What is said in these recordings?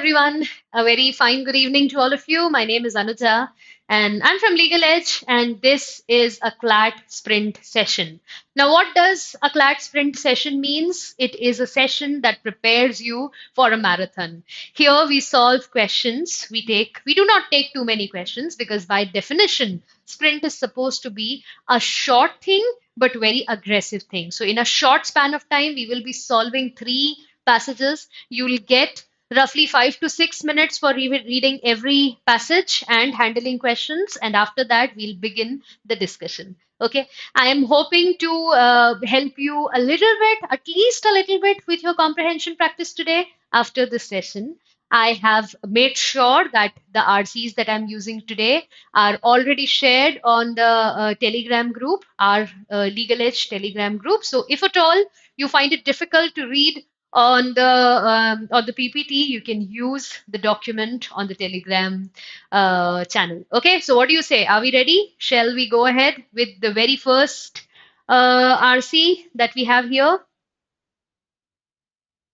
everyone. A very fine good evening to all of you. My name is Anuja, and I'm from LegalEdge, and this is a CLAT sprint session. Now, what does a CLAT sprint session means? It is a session that prepares you for a marathon. Here we solve questions. We do not take too many questions because by definition, sprint is supposed to be a short thing but very aggressive thing. So in a short span of time, we will be solving three passages. You'll get roughly 5 to 6 minutes for reading every passage and handling questions. And after that, we'll begin the discussion. Okay. I am hoping to help you a little bit, at least a little bit, with your comprehension practice today after this session. I have made sure that the RCs that I'm using today are already shared on the Telegram group, our Legal Edge Telegram group. So if at all you find it difficult to read on the PPT, you can use the document on the Telegram channel. Okay, so what do you say? Are we ready? Shall we go ahead with the very first RC that we have here?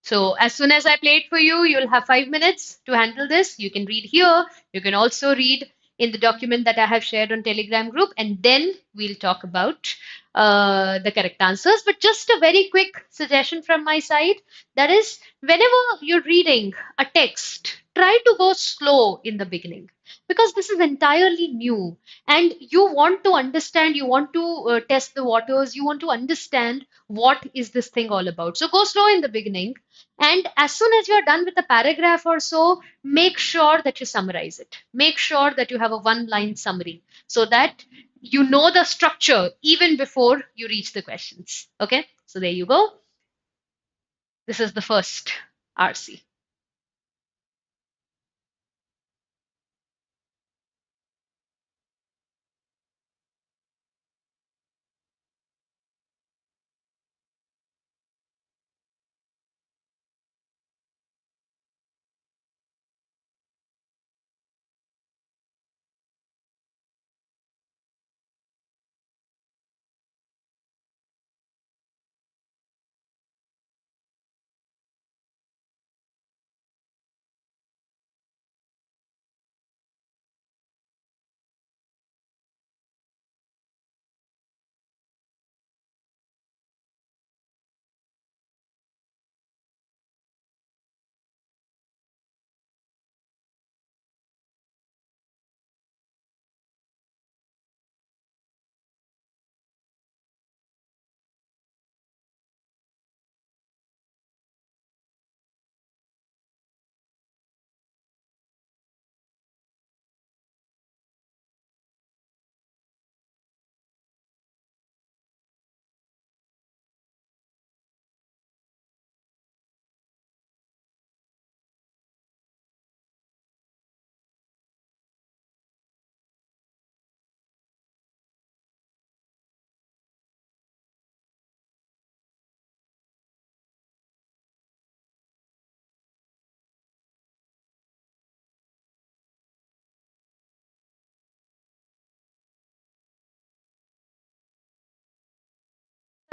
So as soon as I play it for you, you'll have 5 minutes to handle this. You can read here. You can also read in the document that I have shared on Telegram group, and then we'll talk about the correct answers. But just a very quick suggestion from my side, that is, whenever you're reading a text, try to go slow in the beginning because this is entirely new and you want to understand, you want to test the waters, you want to understand what is this thing all about. So go slow in the beginning, and as soon as you're done with a paragraph or so, make sure that you summarize it. Make sure that you have a one line summary so that you know the structure even before you reach the questions. Okay, so there you go. This is the first RC.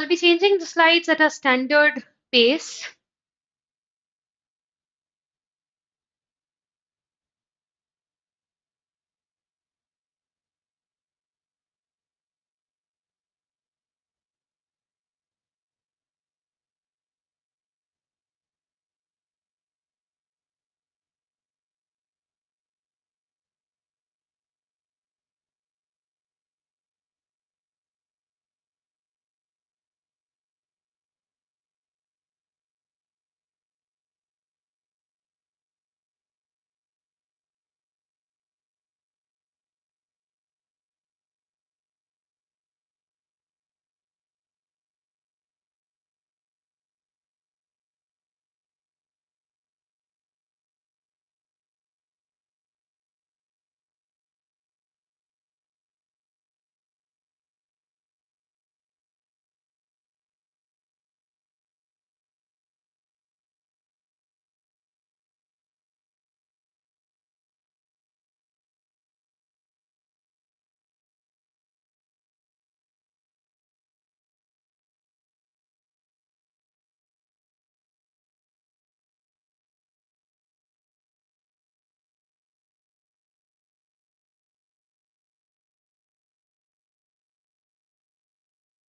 I'll be changing the slides at a standard pace.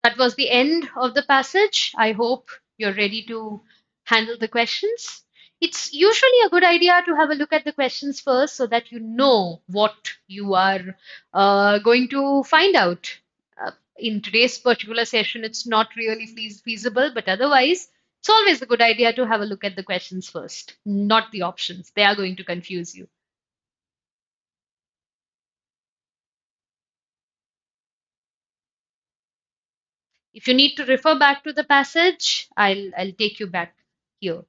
that was the end of the passage. I hope you're ready to handle the questions. It's usually a good idea to have a look at the questions first so that you know what you are going to find out. In today's particular session, it's not really feasible, but otherwise, it's always a good idea to have a look at the questions first, not the options. They are going to confuse you. If you need to refer back to the passage, I'll take you back here.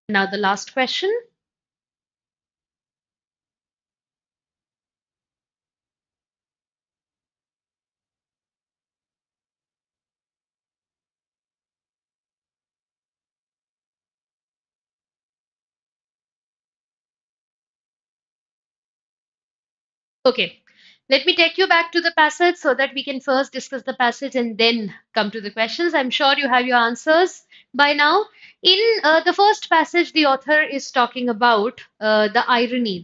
Now, the last question. Okay, let me take you back to the passage so that we can first discuss the passage and then come to the questions. I'm sure you have your answers by now. In the first passage, the author is talking about the irony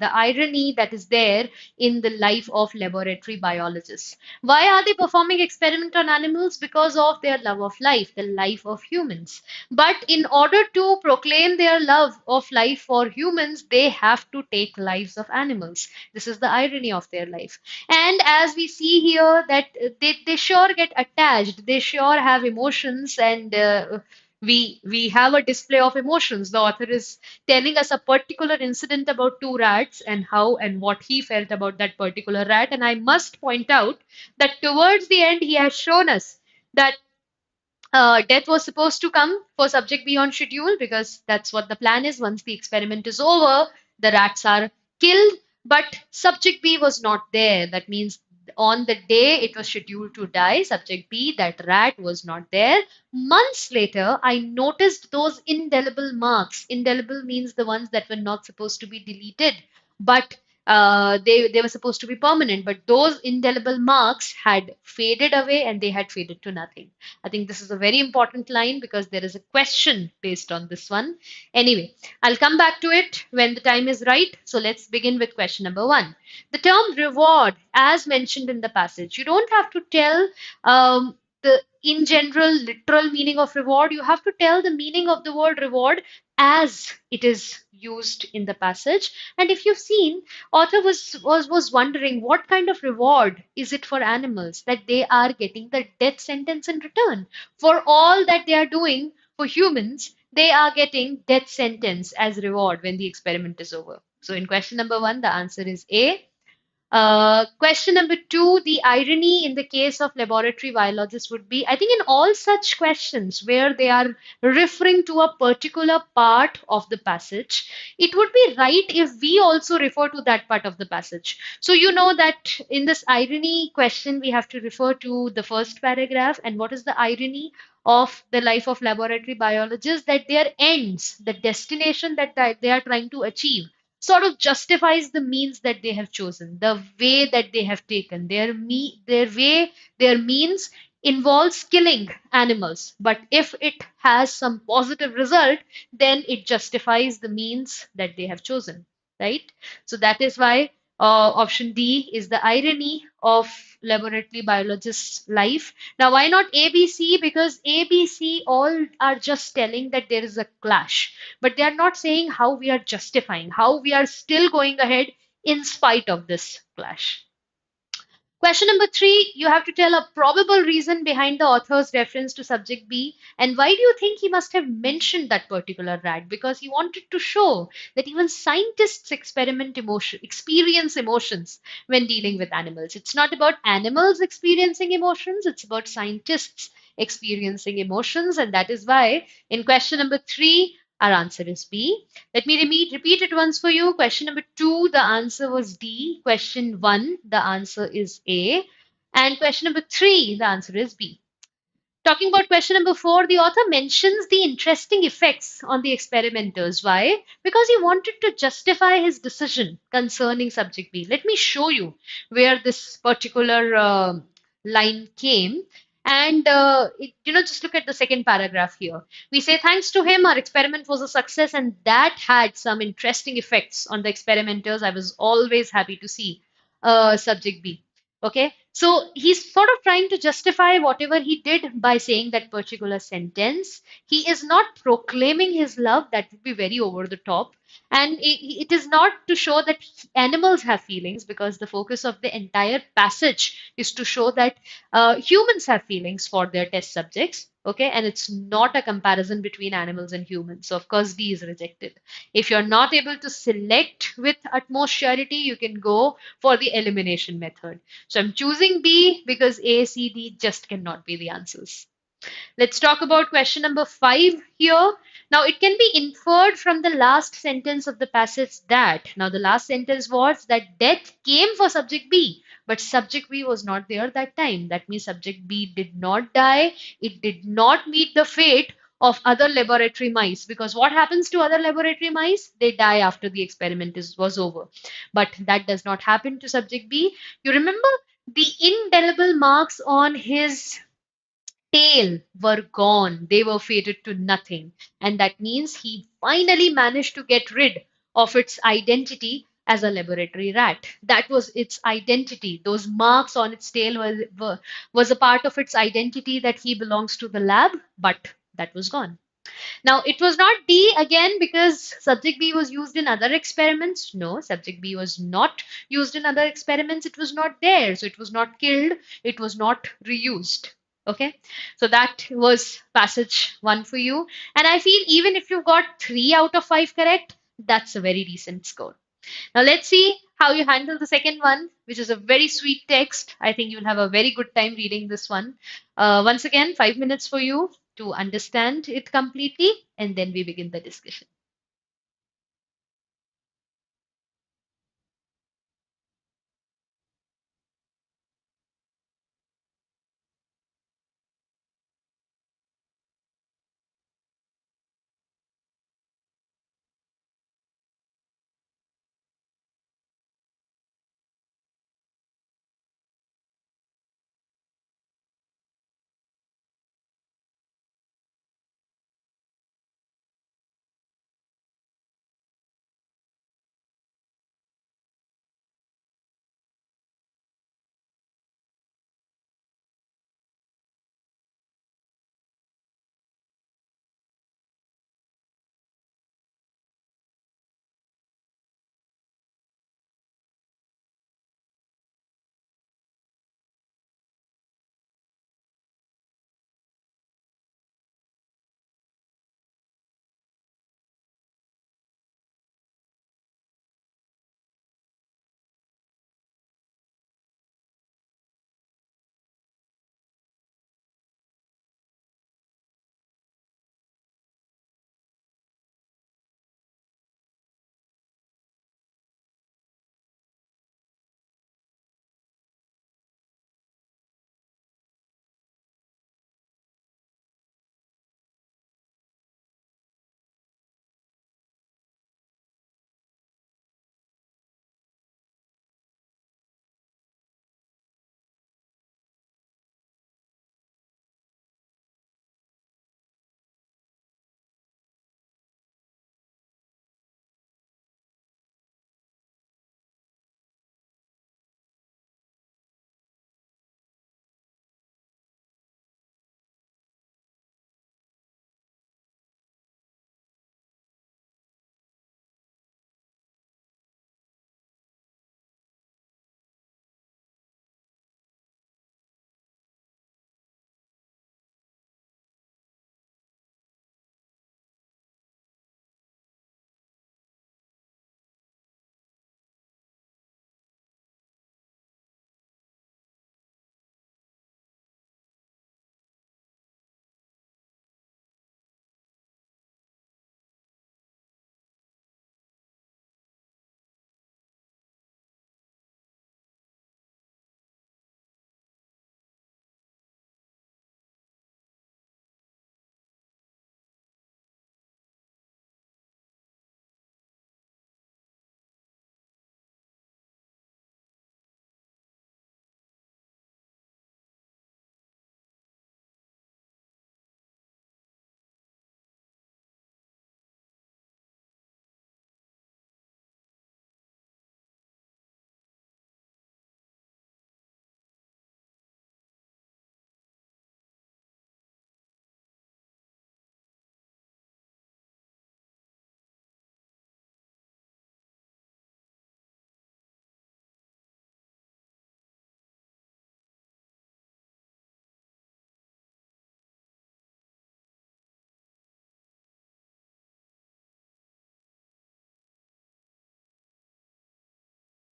that is there in the life of laboratory biologists. Why are they performing experiment on animals? Because of their love of life, the life of humans. But in order to proclaim their love of life for humans, they have to take lives of animals. This is the irony of their life. And as we see here, that they sure get attached, they sure have emotions, and we have a display of emotions. The author is telling us a particular incident about two rats and how and what he felt about that particular rat. And I must point out that towards the end, he has shown us that death was supposed to come for subject B on schedule because that's what the plan is. Once the experiment is over, the rats are killed, but subject B was not there. That means on the day it was scheduled to die, subject B, that rat was not there. Months later, I noticed those indelible marks. Indelible means the ones that were not supposed to be deleted, but they were supposed to be permanent. But those indelible marks had faded away and they had faded to nothing. I think this is a very important line because there is a question based on this one. Anyway, I'll come back to it when the time is right. So let's begin with question number one. The term reward, as mentioned in the passage, you don't have to tell the in general literal meaning of reward. You have to tell the meaning of the word reward as it is used in the passage. And if you've seen, author was wondering what kind of reward is it for animals that they are getting the death sentence in return for all that they are doing. For humans, they are getting death sentence as reward when the experiment is over. So in question number one, the answer is A. Question number two, the irony in the case of laboratory biologists would be, I think, in all such questions where they are referring to a particular part of the passage, it would be right if we also refer to that part of the passage. So, you know that in this irony question, we have to refer to the first paragraph. And what is the irony? of the life of laboratory biologists, that their ends, the destination that they are trying to achieve, sort of justifies the means that they have chosen, the way that they have taken. Their way, their means involves killing animals. But if it has some positive result, then it justifies the means that they have chosen, right? So that is why option D is the irony of laboratory biologists' life. Now, why not ABC? Because ABC all are just telling that there is a clash, but they are not saying how we are justifying, how we are still going ahead in spite of this clash. Question number three, you have to tell a probable reason behind the author's reference to subject B. And why do you think he must have mentioned that particular rat? Because he wanted to show that even scientists experience emotions when dealing with animals. It's not about animals experiencing emotions, it's about scientists experiencing emotions. And that is why in question number three, our answer is B. Let me repeat it once for you. Question number two, the answer was D. Question one, the answer is A. And question number three, the answer is B. Talking about question number four, the author mentions the interesting effects on the experimenters. Why? Because he wanted to justify his decision concerning subject B. Let me show you where this particular line came. And just look at the second paragraph here. We say, thanks to him, our experiment was a success, and that had some interesting effects on the experimenters. I was always happy to see subject B. Okay, so he's sort of trying to justify whatever he did by saying that particular sentence. He is not proclaiming his love, that would be very over the top. And it is not to show that animals have feelings, because the focus of the entire passage is to show that humans have feelings for their test subjects. Okay, and it's not a comparison between animals and humans. So, of course, D is rejected. If you're not able to select with utmost surety, you can go for the elimination method. So I'm choosing B because A, C, D just cannot be the answers. Let's talk about question number five here. Now, it can be inferred from the last sentence of the passage that, now the last sentence was that death came for subject B, but subject B was not there that time. That means subject B did not die. It did not meet the fate of other laboratory mice, because what happens to other laboratory mice? They die after the experiment was over. But that does not happen to subject B. You remember the indelible marks on his tail were gone. They were faded to nothing. And that means he finally managed to get rid of its identity as a laboratory rat. That was its identity. Those marks on its tail was a part of its identity, that he belongs to the lab, but that was gone. Now, it was not D again because subject B was used in other experiments. No, subject B was not used in other experiments. It was not there. So it was not killed. It was not reused. Okay, so that was passage one for you. And I feel even if you got 3 out of 5 correct, that's a very decent score. Now let's see how you handle the second one, which is a very sweet text. I think you'll have a very good time reading this one. Once again, 5 minutes for you to understand it completely, and then we begin the discussion.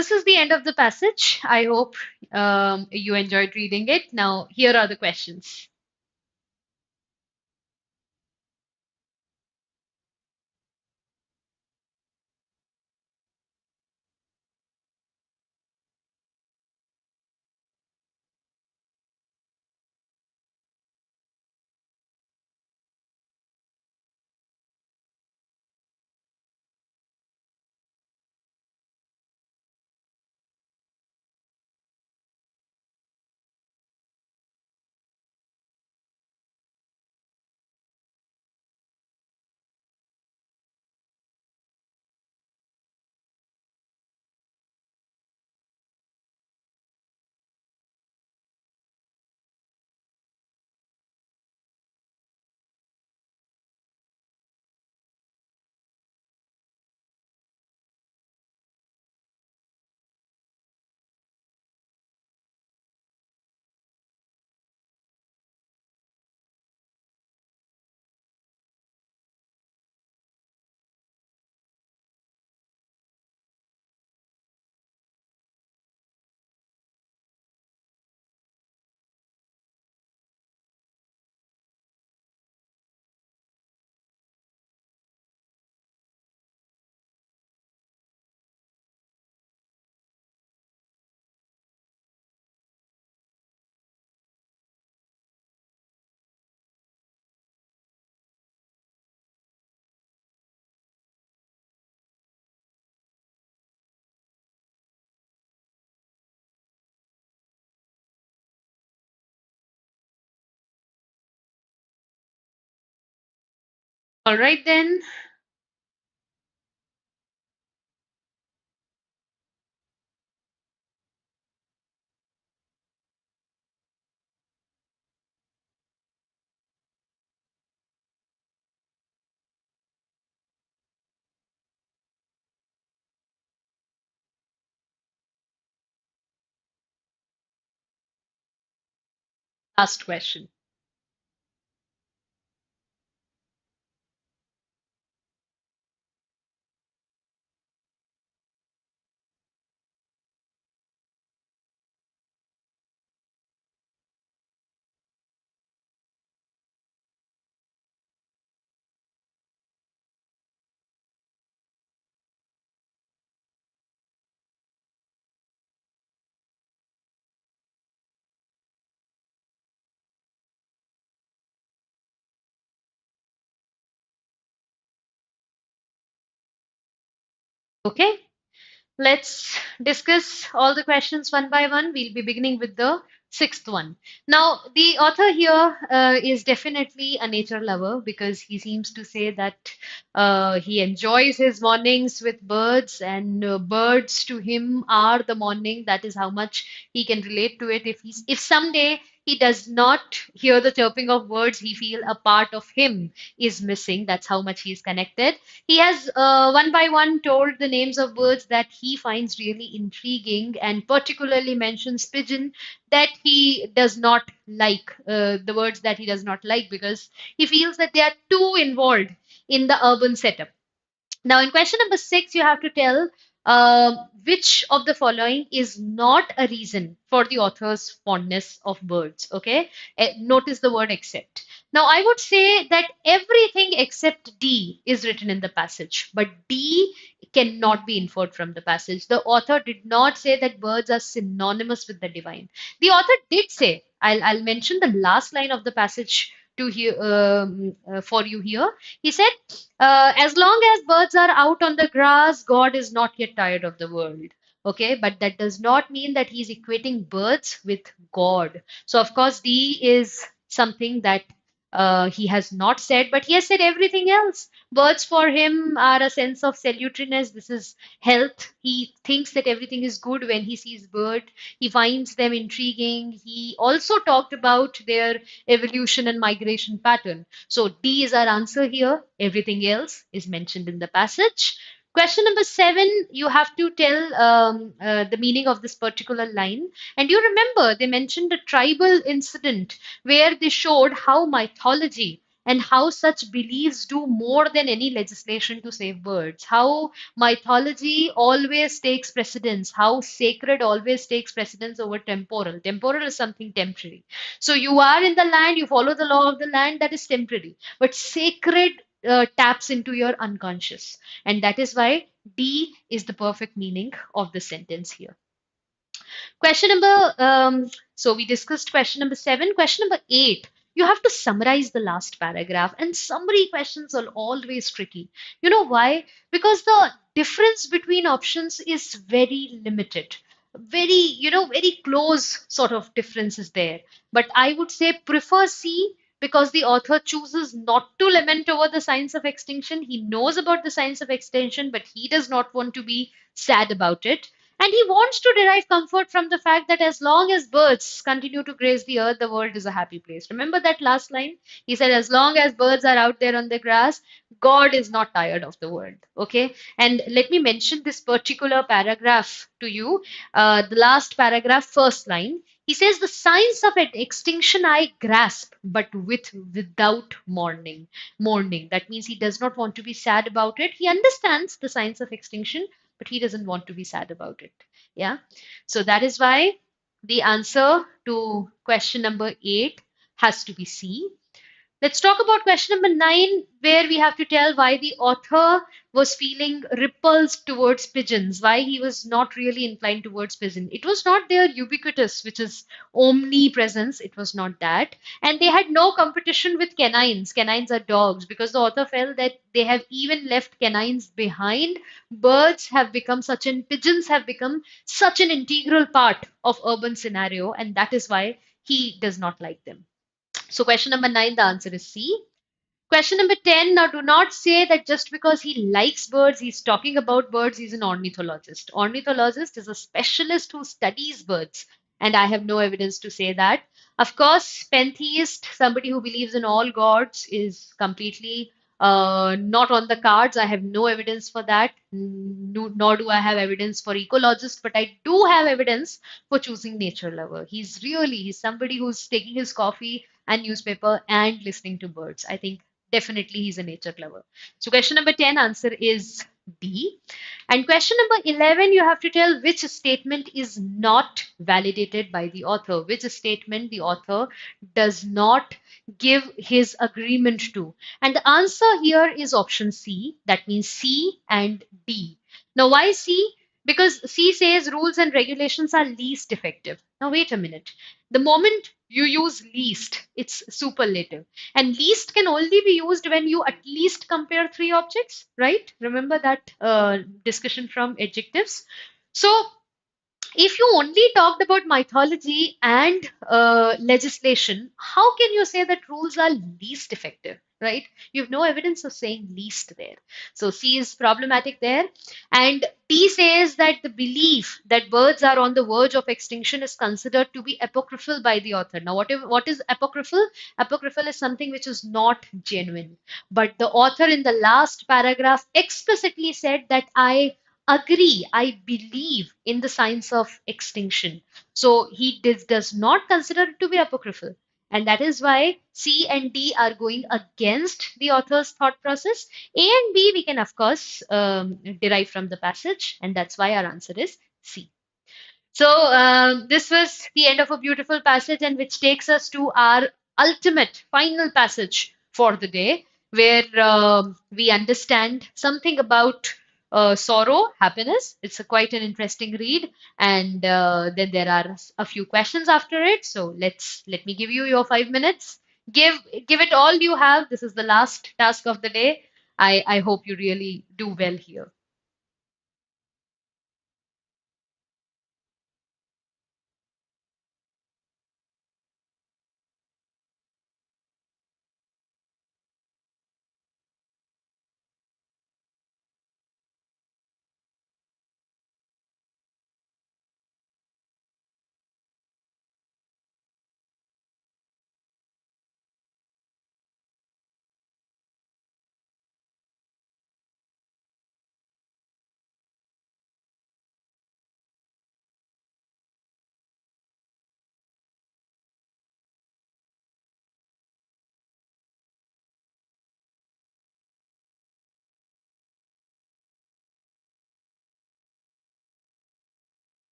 this is the end of the passage. I hope you enjoyed reading it. Now, here are the questions. All right, then. Last question. Okay. Let's discuss all the questions one by one. We'll be beginning with the sixth one. Now, the author here is definitely a nature lover because he seems to say that he enjoys his mornings with birds, and birds to him are the morning. That is how much he can relate to it. If someday he does not hear the chirping of birds, he feel a part of him is missing. That's how much he is connected. He has one by one told the names of birds that he finds really intriguing, and particularly mentions pigeon that he does not like, the words that he does not like because he feels that they are too involved in the urban setup. Now, in question number six, you have to tell which of the following is not a reason for the author's fondness of birds. Okay, notice the word except. Now, I would say that everything except D is written in the passage, but D cannot be inferred from the passage. The author did not say that birds are synonymous with the divine. The author did say, I'll mention the last line of the passage to hear for you here. He said, as long as birds are out on the grass, God is not yet tired of the world. Okay, but that does not mean that he's equating birds with God. So, of course, D is something that he has not said, but he has said everything else. Birds for him are a sense of salutariness. This is health. He thinks that everything is good when he sees bird. He finds them intriguing. He also talked about their evolution and migration pattern. So D is our answer here. Everything else is mentioned in the passage. Question number seven, you have to tell the meaning of this particular line. And you remember they mentioned a tribal incident where they showed how mythology and how such beliefs do more than any legislation to save birds, how mythology always takes precedence, how sacred always takes precedence over temporal. Temporal is something temporary. So you are in the land, you follow the law of the land, that is temporary. But sacred taps into your unconscious. And that is why D is the perfect meaning of the sentence here. Question number, so we discussed question number 7. Question number 8, you have to summarize the last paragraph. And summary questions are always tricky. You know why? Because the difference between options is very limited. Very close sort of difference is there. But I would say prefer C because the author chooses not to lament over the science of extinction. He knows about the science of extinction, but he does not want to be sad about it. And he wants to derive comfort from the fact that as long as birds continue to graze the earth, the world is a happy place. Remember that last line? He said, as long as birds are out there on the grass, God is not tired of the world. Okay. And let me mention this particular paragraph to you. The last paragraph, first line. He says, the science of extinction I grasp, but without mourning. Mourning. That means he does not want to be sad about it. He understands the science of extinction, but he doesn't want to be sad about it. Yeah. So that is why the answer to question number 8 has to be C. Let's talk about question number 9, where we have to tell why the author was feeling repulsed towards pigeons, why he was not really inclined towards pigeon. It was not their ubiquitous, which is omnipresence. It was not that. And they had no competition with canines. Canines are dogs because the author felt that they have even left canines behind. Birds have become pigeons have become such an integral part of urban scenario, and that is why he does not like them. So question number 9, the answer is C. Question number 10. Now, do not say that just because he likes birds, he's talking about birds, he's an ornithologist. Ornithologist is a specialist who studies birds, and I have no evidence to say that. Of course, pantheist, somebody who believes in all gods, is completely not on the cards. I have no evidence for that, nor do I have evidence for ecologist, but I do have evidence for choosing nature lover. He's somebody who's taking his coffee and newspaper and listening to birds. I think definitely he's a nature lover. So question number 10 answer is B. And question number 11, you have to tell which statement is not validated by the author, which statement the author does not give his agreement to. And the answer here is option C. That means C and D. Now, why C? Because C says rules and regulations are least effective. Now, wait a minute. The moment you use least, it's superlative. And least can only be used when you at least compare three objects, right? Remember that discussion from adjectives. So if you only talked about mythology and legislation, how can you say that rules are least effective, right? You have no evidence of saying least there. So C is problematic there. And D says that the belief that birds are on the verge of extinction is considered to be apocryphal by the author. Now, what is apocryphal? Apocryphal is something which is not genuine. But the author in the last paragraph explicitly said that I agree, I believe in the science of extinction. So he does not consider it to be apocryphal. And that is why C and D are going against the author's thought process. A and B we can, of course, derive from the passage. And that's why our answer is C. So this was the end of a beautiful passage, and which takes us to our ultimate final passage for the day, where we understand something about sorrow, happiness. It's quite an interesting read, and then there are a few questions after it. So let me give you your 5 minutes. Give it all you have. This is the last task of the day. I hope you really do well here.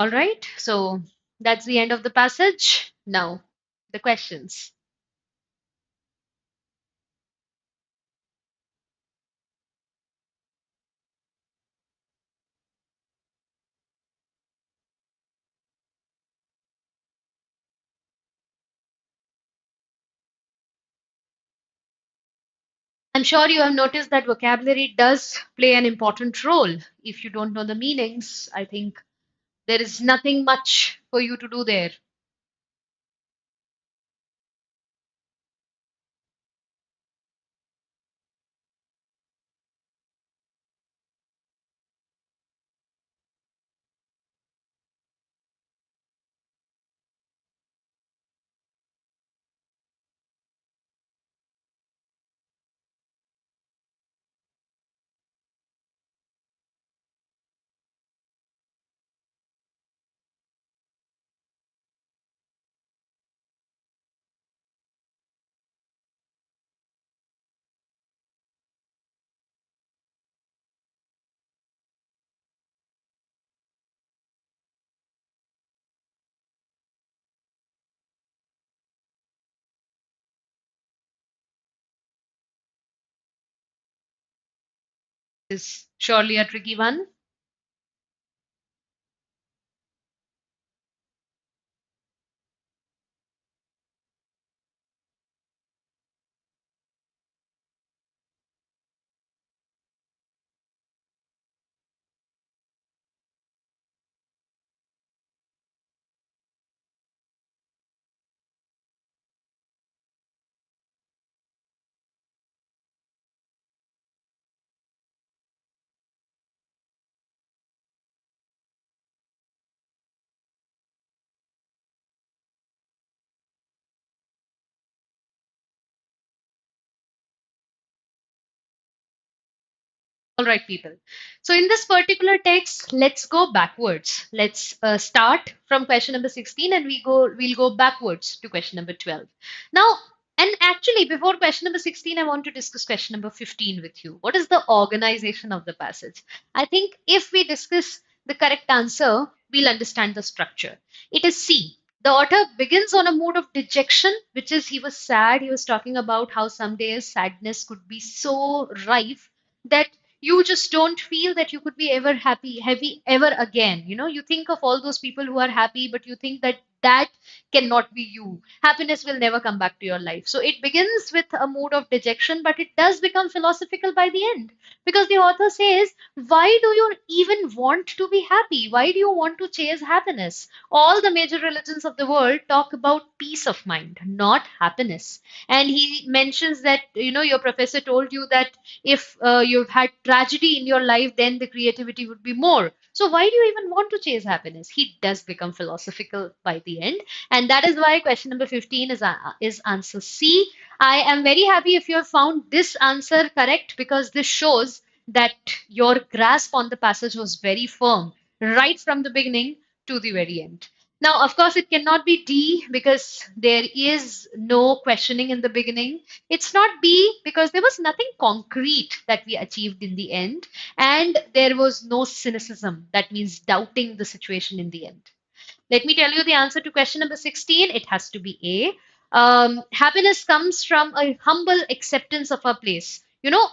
All right, so that's the end of the passage. Now, the questions. I'm sure you have noticed that vocabulary does play an important role. If you don't know the meanings, I think there is nothing much for you to do there. Is surely a tricky one. All right, people. So in this particular text, let's go backwards. Let's start from question number 16 and we'll go backwards to question number 12. Now, and actually before question number 16, I want to discuss question number 15 with you. What is the organization of the passage? I think if we discuss the correct answer, we'll understand the structure. It is C. The author begins on a mood of dejection, which is he was sad. He was talking about how some days sadness could be so rife that you just don't feel that you could be ever happy ever again. You think of all those people who are happy, but you think that that cannot be you. Happiness will never come back to your life. So it begins with a mood of dejection, but it does become philosophical by the end, because the author says, why do you even want to be happy? Why do you want to chase happiness? All the major religions of the world talk about peace of mind, not happiness. And he mentions that, your professor told you that if you've had tragedy in your life, then the creativity would be more. So why do you even want to chase happiness? He does become philosophical by the end, and that is why question number 15 is answer C. I am very happy if you have found this answer correct, because this shows that your grasp on the passage was very firm right from the beginning to the very end. Now, of course, it cannot be D because there is no questioning in the beginning. It's not B because there was nothing concrete that we achieved in the end, and there was no cynicism, that means doubting the situation in the end. Let me tell you the answer to question number 16. It has to be A. Happiness comes from a humble acceptance of our place.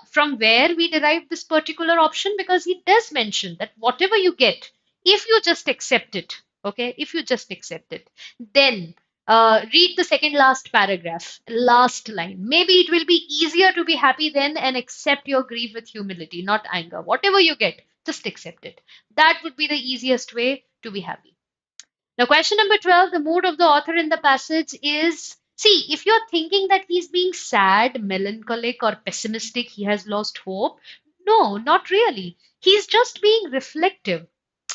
From where we derive this particular option, because he does mention that whatever you get, if you just accept it, okay, if you just accept it, then read the second last paragraph, last line. Maybe it will be easier to be happy then and accept your grief with humility, not anger. Whatever you get, just accept it. That would be the easiest way to be happy. Now, question number 12, the mood of the author in the passage is, see, if you're thinking that he's being sad, melancholic, or pessimistic, he has lost hope. No, not really. He's just being reflective.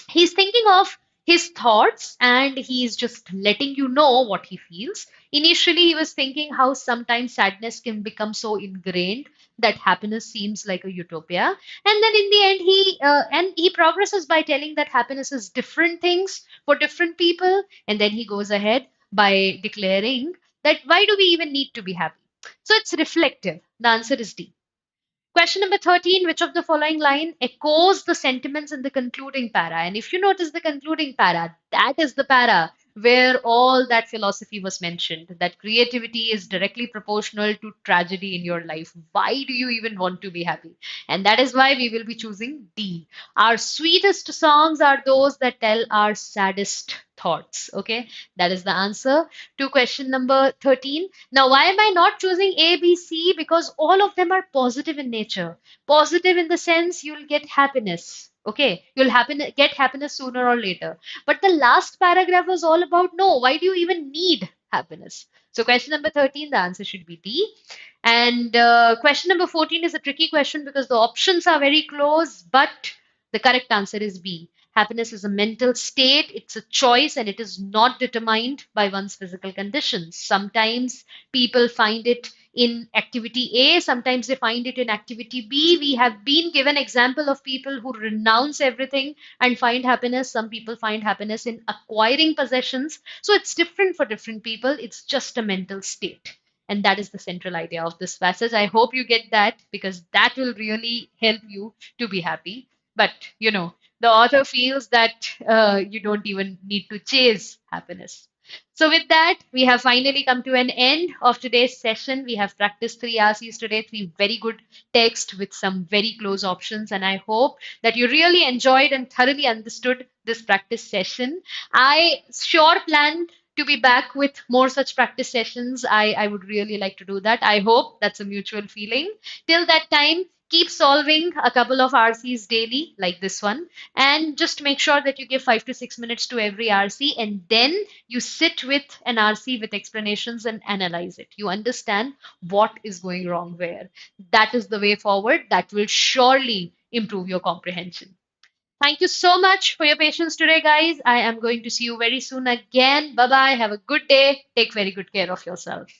He's thinking of his thoughts and he's just letting you know what he feels. Initially, he was thinking how sometimes sadness can become so ingrained that happiness seems like a utopia. And then in the end, he progresses by telling that happiness is different things for different people. And then he goes ahead by declaring that why do we even need to be happy? So it's reflective. The answer is D. Question number 13, which of the following line echoes the sentiments in the concluding para? And if you notice the concluding para, that is the para where all that philosophy was mentioned, that creativity is directly proportional to tragedy in your life. Why do you even want to be happy? And that is why we will be choosing D. Our sweetest songs are those that tell our saddest thoughts. Okay, that is the answer to question number 13. Now, why am I not choosing A, B, C? Because all of them are positive in nature. Positive in the sense you'll get happiness. Okay, you'll get happiness sooner or later. But the last paragraph was all about no, why do you even need happiness? So, question number 13, the answer should be D. And question number 14 is a tricky question because the options are very close, but the correct answer is B. Happiness is a mental state, it's a choice, and it is not determined by one's physical conditions. Sometimes people find it in activity A, sometimes they find it in activity B. We have been given example of people who renounce everything and find happiness. Some people find happiness in acquiring possessions. So it's different for different people. It's just a mental state. And that is the central idea of this passage. I hope you get that because that will really help you to be happy. But, the author feels that you don't even need to chase happiness. So, with that, we have finally come to an end of today's session. We have practiced three RCs today, three very good text with some very close options. And I hope that you really enjoyed and thoroughly understood this practice session. I sure plan to be back with more such practice sessions. I would really like to do that. I hope that's a mutual feeling. Till that time, keep solving a couple of RCs daily, like this one, and just make sure that you give 5 to 6 minutes to every RC, and then you sit with an RC with explanations and analyze it. You understand what is going wrong where. That is the way forward. That will surely improve your comprehension. Thank you so much for your patience today, guys. I am going to see you very soon again. Bye bye. Have a good day. Take very good care of yourself.